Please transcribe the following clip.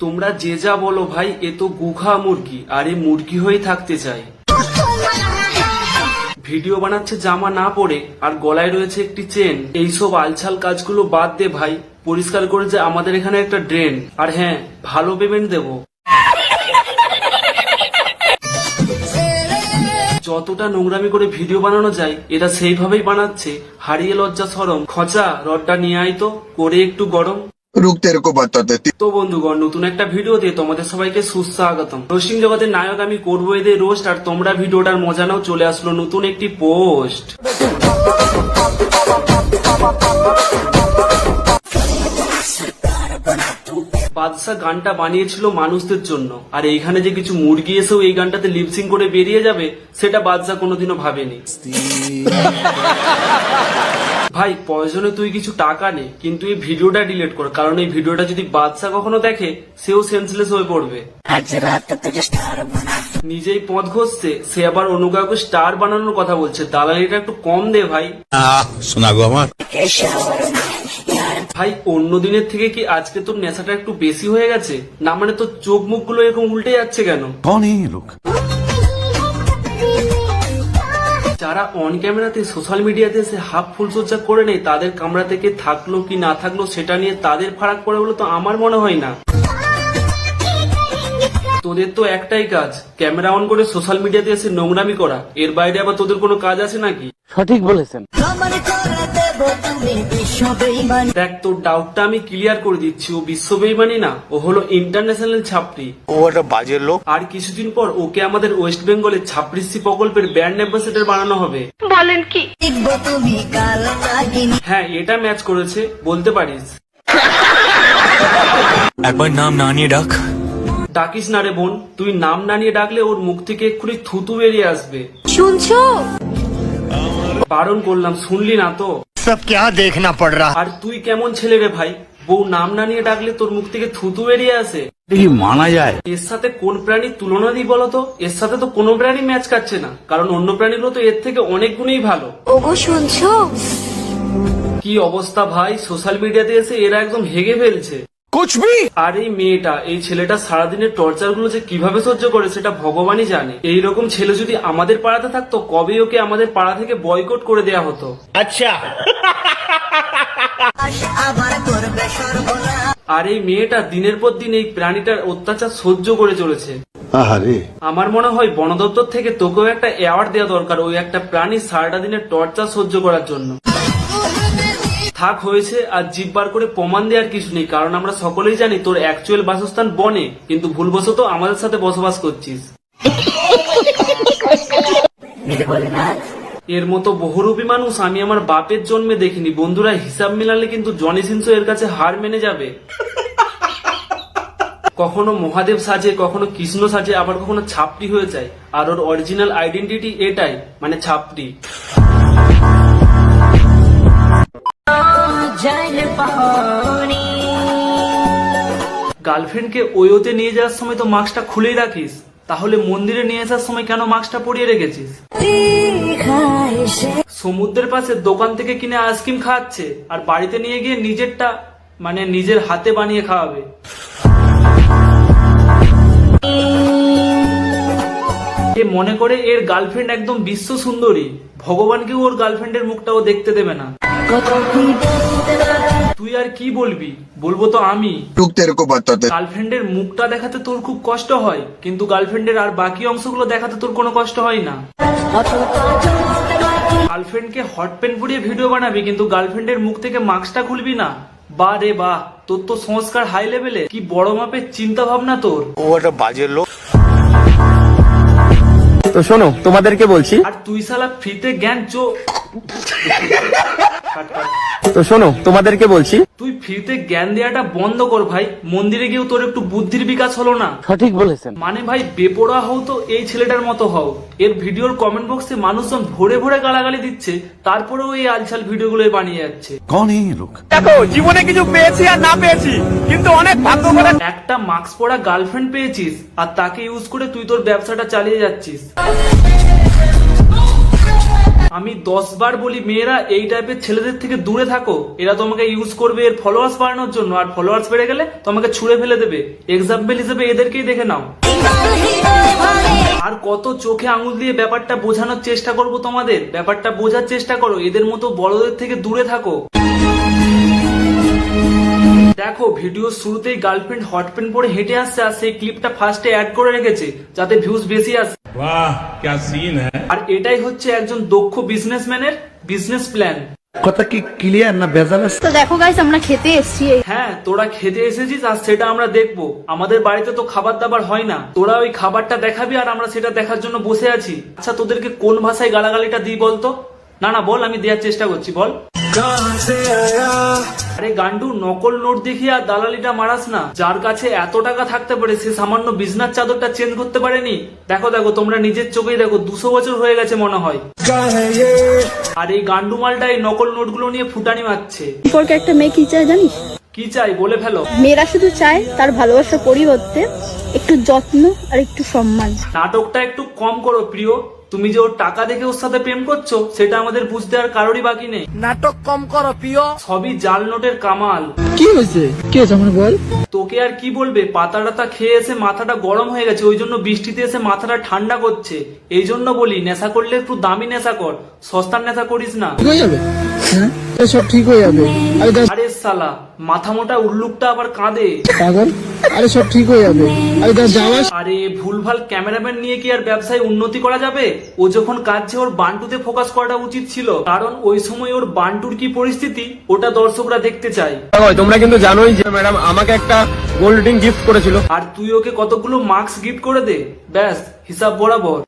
তোমরা যে যা বলো ভাই, এ তো গুখা মুরগি, আর এ মুরগি হয়ে থাকতে চায়। ভিডিও বানাচ্ছে জামা না পরে, আর গলায় রয়েছে একটি চেন। এইসব আলছাল কাজগুলো বাদ দে ভাই, পরিষ্কার করে যে আমাদের এখানে একটা ড্রেন, আর হ্যাঁ, ভালো পেমেন্ট দেবো। যতটা নোংরামি করে ভিডিও বানানো যায় এরা সেইভাবেই বানাচ্ছে। হারিয়ে লজ্জা শরম। খচা, রডটা নিয়ে আয় তো, করে একটু গরম। তো বন্ধুগণ, নতুন একটা ভিডিওতে তোমাদের সবাইকে সুস্বাগতম। রোস্টিং জগতের নায়ক আমি করবো এদের রোস্ট, আর তোমরা ভিডিওটার মজা নাও। চলে আসলো নতুন একটি পোস্ট। বাদশা গানটা বানিয়েছিল মানুষদের জন্য, আর এইখানে যে কিছু মুরগি এসেও এই গানটাতে লিপসিং করে বেরিয়ে যাবে, সেটা বাদশা কোনোদিনও ভাবেনি। ভাই, প্রয়োজনে তুই কিছু টাকা নে, কিন্তু এই ভিডিওটা ডিলিট কর, কারণ এই ভিডিওটা যদি বাদশা কখনো দেখে, সেও সেন্সলেস হয়ে পড়বে। নিজেই পথ ঘষছে, সে আবার অন্য কাউকে স্টার বানানোর কথা বলছে। দালালিটা একটু কম দে ভাই। শোনাগো আমার ভাই, অন্য দিনের থেকে কি আজকে তোর নেশাটা একটু বেশি হয়ে গেছে? না মানে তোর চোখ মুখগুলো এরকম উল্টে যাচ্ছে কেন? লোক যারা অন ক্যামেরাতে সোশ্যাল মিডিয়াতে এসে হাফ ফুলসজ্জা করে নেই, তাদের কামরা থেকে থাকলো কি না থাকলো সেটা নিয়ে তাদের ফারাক পড়ে বলে তো আমার মনে হয় না। তোদের তো একটাই কাজ, ক্যামেরা অন করে সোশ্যাল মিডিয়াতে এসে নোংরামি করা। এর বাইরে আবার তোদের কোনো কাজ আছে নাকি? সঠিক বলেছেন। দেখ, তোর ডাউটটা আমি ক্লিয়ার করে দিচ্ছি। ও বিশ্ব বেইমানি না, ও হলো ইন্টারন্যাশনাল ছাপড়ি। ও একটা বাজে লোক। আর কিছুদিন পর ওকে আমাদের ওয়েস্ট বেঙ্গলের ছাপড়িসি প্রকল্পের ব্র্যান্ড অ্যাম্বাসেডর বানানো হবে। বলেন কি? হ্যাঁ, এটা ম্যাচ করেছে বলতে পারিস। একবার নাম না নিয়ে ডাক। ডাকিস না রে বোন, তুই নাম না নিয়ে ডাকলে ওর মুখ থেকে এক্ষুনি থুতু বেরিয়ে আসবে। শুনছো? বারণ করলাম, শুনলি না তো? সব क्या देखना पड़ रहा। আর তুই কেমন ছেলে রে ভাই, বউ নাম না নিয়ে ডাকলে তোর মুখ থেকে থুতু বেরিয়ে আসে? কি মানা যায়? এর সাথে কোন প্রাণীর তুলনা দিই বলতো? এর সাথে তো কোনো প্রাণী ম্যাচ খাচ্ছে না, কারণ অন্য প্রাণীগুলো তো এর থেকে অনেক গুণেই ভালো। ওগো শুনছো? কি অবস্থা ভাই, সোশ্যাল মিডিয়াতে এসে এরা একদম হেগে ফেলছে। আর এই মেয়েটা, এই ছেলেটা সারাদিনের টর্চার গুলো যে কিভাবে সহ্য করে সেটা ভগবানই জানে। এইরকম ছেলে যদি আমাদের পাড়াতে থাকতো, কবে ওকে আমাদের পাড়া থেকে বয়কট করে দেয়া হতো। আচ্ছা। আর এই মেয়েটা দিনের পর দিন এই প্রাণীটার অত্যাচার সহ্য করে চলেছে। আমার মনে হয় বন দপ্তর থেকে তোকেও একটা অ্যাওয়ার্ড দেওয়া দরকার, ওই একটা প্রাণী সারাটা দিনের টর্চার সহ্য করার জন্য। থাক, হয়েছে, আর জিভ বার করে প্রমাণ দেওয়ার কিছু নেই, কারণ আমরা সকলেই জানি তোর অ্যাকচুয়াল বাসস্থান বনে, কিন্তু ভুলবশত আমাদের সাথে বসবাস করছিস। এর মতো বহুরূপী মানুষ আমি আমার বাপের জন্মে দেখিনি। বন্ধুরা, হিসাব মিলালে কিন্তু জনি সিনসো এর কাছে হার মেনে যাবে। কখনো মহাদেব সাজে, কখনো কৃষ্ণ সাজে, আবার কখনো ছাপড়ি হয়ে যায়। আর ওর অরিজিনাল আইডেন্টিটি এটাই, মানে ছাপড়ি। গার্লফ্রেন্ডকে ওয়োতে নিয়ে যাওয়ার সময় তো মাস্কটা খুলেই রাখিস, তাহলে মন্দিরে নিয়ে আসার সময় কেন মাস্কটা পরিয়ে রেখেছিস? সমুদ্রের পাশে দোকান থেকে কিনে আইসক্রিম খাওয়াচ্ছে, আর বাড়িতে নিয়ে গিয়ে নিজেরটা মানে নিজের হাতে বানিয়ে খাওয়াবে। এ মনে করে এর গার্লফ্রেন্ড একদম বিশ্ব সুন্দরী, ভগবানকেও ওর গার্লফ্রেন্ডের মুখটাও দেখতে দেবে না। তুই আর কি বলবি? বলবো তো আমি। গার্লফ্রেন্ডের মুখটা দেখাতে তোর খুব কষ্ট হয়, কিন্তু গার্লফ্রেন্ডের আর বাকি অংশগুলো দেখাতে তোর কোনো কষ্ট হয় না। গার্লফ্রেন্ডকে হট পেন পরিয়ে ভিডিও বানাবি, কিন্তু গার্লফ্রেন্ডের মুখ থেকে মাস্কটা খুলবি না। বাহ রে বাহ, তোর তো সংস্কার হাই লেভেলে। কি বড় মাপের চিন্তা ভাবনা তোর। ও একটা বাজে লোক। তো শোনো, তোমাদেরকে বলছি। আর তুই শালা ফ্রিতে জ্ঞান তো শোনো, তোমাদেরকে বলছি। তুই ফ্রিতে জ্ঞান দেওয়াটা বন্ধ কর ভাই। মন্দিরে গিয়েও তোর একটু বুদ্ধির বিকাশ হলো না? সঠিক বলেছেন। মানে ভাই, বেপরোয়া হও তো এই ছেলেটার মতো হও। এর ভিডিওর কমেন্ট বক্সে মানুষজন ভরে ভরে গালাগালি দিচ্ছে, তারপরেও এই আলছাল ভিডিওগুলো বানিয়ে যাচ্ছে। লোক দেখো, জীবনে কিছু পেয়েছি আর না পেয়েছি, কিন্তু অনেক ভাগ্য করে একটা মাস্ক পরা গার্লফ্রেন্ড পেয়েছিস, আর তাকে ইউজ করে তুই তোর ব্যবসাটা চালিয়ে যাচ্ছিস। আমি 10 বার বলি মেয়েরা এই টাইপের ছেলেদের থেকে দূরে থাকো, এরা তোমাকে ইউজ করবে এর ফলোয়ার্স বাড়ানোর জন্য, আর ফলোয়ার্স বেড়ে গেলে তোমাকে ছুঁড়ে ফেলে দেবে। এক্সাম্পল হিসেবে এদেরকেই দেখে নাও। আর কত চোখে আঙুল দিয়ে ব্যাপারটা বোঝানোর চেষ্টা করব তোমাদের, ব্যাপারটা বোঝার চেষ্টা করো, এদের মতো বড়দের থেকে দূরে থাকো। দেখো ভিডিও শুরুতেই গার্লফ্রেন্ড হট প্যান্ট পরে হেঁটে আসছে, আর সেই ক্লিপটা ফার্স্টে অ্যাড করে রেখেছে যাতে ভিউজ বেশি আসে। वाह क्या सीन है। আর এটাই হচ্ছে একজন দক্ষ বিজনেসম্যানের বিজনেস প্ল্যান। কথা কি ক্লিয়ার না ভেজাল আছে? তো দেখো গাইস, আমরা খেতে এসেছি। হ্যাঁ, তোরা খেতে এসেছিস আর সেটা আমরা দেখবো। আমাদের বাড়িতে তো খাবার দাবার হয় না, তোরা ওই খাবারটা দেখাবি আর আমরা সেটা দেখার জন্য বসে আছি। আচ্ছা তোদেরকে কোন ভাষায় গালাগালিটা দিই বলতো? না না বল, আমি দেওয়ার চেষ্টা করছি, বল। আরে গান্ডু, নকল নোট দেখিয়ে আর দালালিটা মারাস না। যার কাছে এত টাকা থাকতে পারে সে সামান্য বিছনার চাদরটা চেঞ্জ করতে পারেনি? দেখো দেখো, তোমরা নিজের চোখেই দেখো, 200 বছর হয়ে গেছে মনে হয়। আর এই গান্ডু মালটা এই নকল নোটগুলো নিয়ে ফুটানি মারছে। সম্পর্কে একটা মেয়ে কি চায় জানিস? কি চাই বলে ফেলো। মেয়েরা শুধু চায় তার ভালোবাসার পরিবর্তে একটু যত্ন আর একটু সম্মান। নাটকটা একটু কম করো প্রিয়। তুমি যে ওর টাকা দেখে ওর সাথে প্রেম করছো সেটা আমাদের বুঝতে আর কারোরই বাকি নেই। নাটক কম করো প্রিয়। সবই জাল নোটের কামাল। কি হয়েছে? কি হয়েছে আমার বল? তোকে আর কি বলবে, পাতা টাতা খেয়ে এসে মাথাটা গরম হয়ে গেছে, ওই জন্য বৃষ্টিতে এসে মাথাটা ঠান্ডা করছে। এই জন্য বলি নেশা করলে একটু দামি নেশা কর, সস্তার নেশা করিস না। ঠিক হয়ে যাবে, হ্যাঁ সব ঠিক হয়ে যাবে। আরে শালা মাথা মোটা উল্লুকটা আবার কাঁদে। পাগল, আরে সব ঠিক হয়ে যাবে। আরে যাওয়া। আরে ভুলভাল ক্যামেরাম্যান নিয়ে কি আর ব্যবসায় উন্নতি করা যাবে? ও যখন কাঁদছে ওর বান্টুতে ফোকাস করাটা উচিত ছিল, কারণ ওই সময় ওর বান্টুর কি পরিস্থিতি ওটা দর্শকরা দেখতে চায়। তোমরা কিন্তু জানোই যে ম্যাডাম আমাকে একটা গোল্ড রিং গিফট করেছিল। আর তুই ওকে কতগুলো মার্কস গিফট করে দে, ব্যাস হিসাব বরাবর।